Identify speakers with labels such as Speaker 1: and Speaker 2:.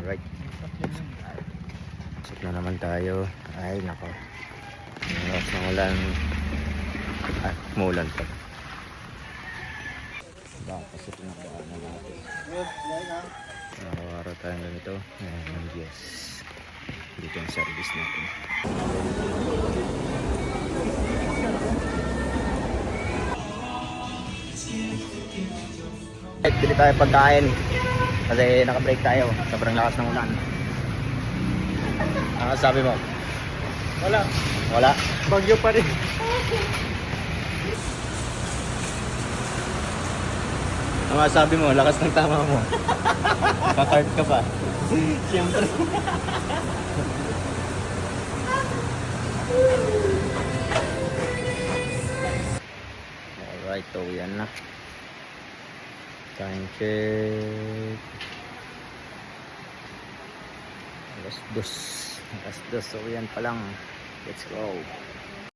Speaker 1: Alright. Pasok na naman tayo. Ay nako. Lakas ng ulan. At mulan pa. Pasok na ba natin. Araw-araw tayong ganito. Ayan, yes. Dito yung service natin. Pili tayo pagkain kasi naka-break tayo. Sobrang lakas ng ulan. Ano sabi mo?
Speaker 2: Wala.
Speaker 1: Wala?
Speaker 2: Bagyo pa rin.
Speaker 1: Ano sabi mo? Lakas ng tama mo. Kakart ka pa.
Speaker 2: Siyempre.
Speaker 1: Alright, so yan na. Time check. Alas dos. So yan pa lang. Let's go.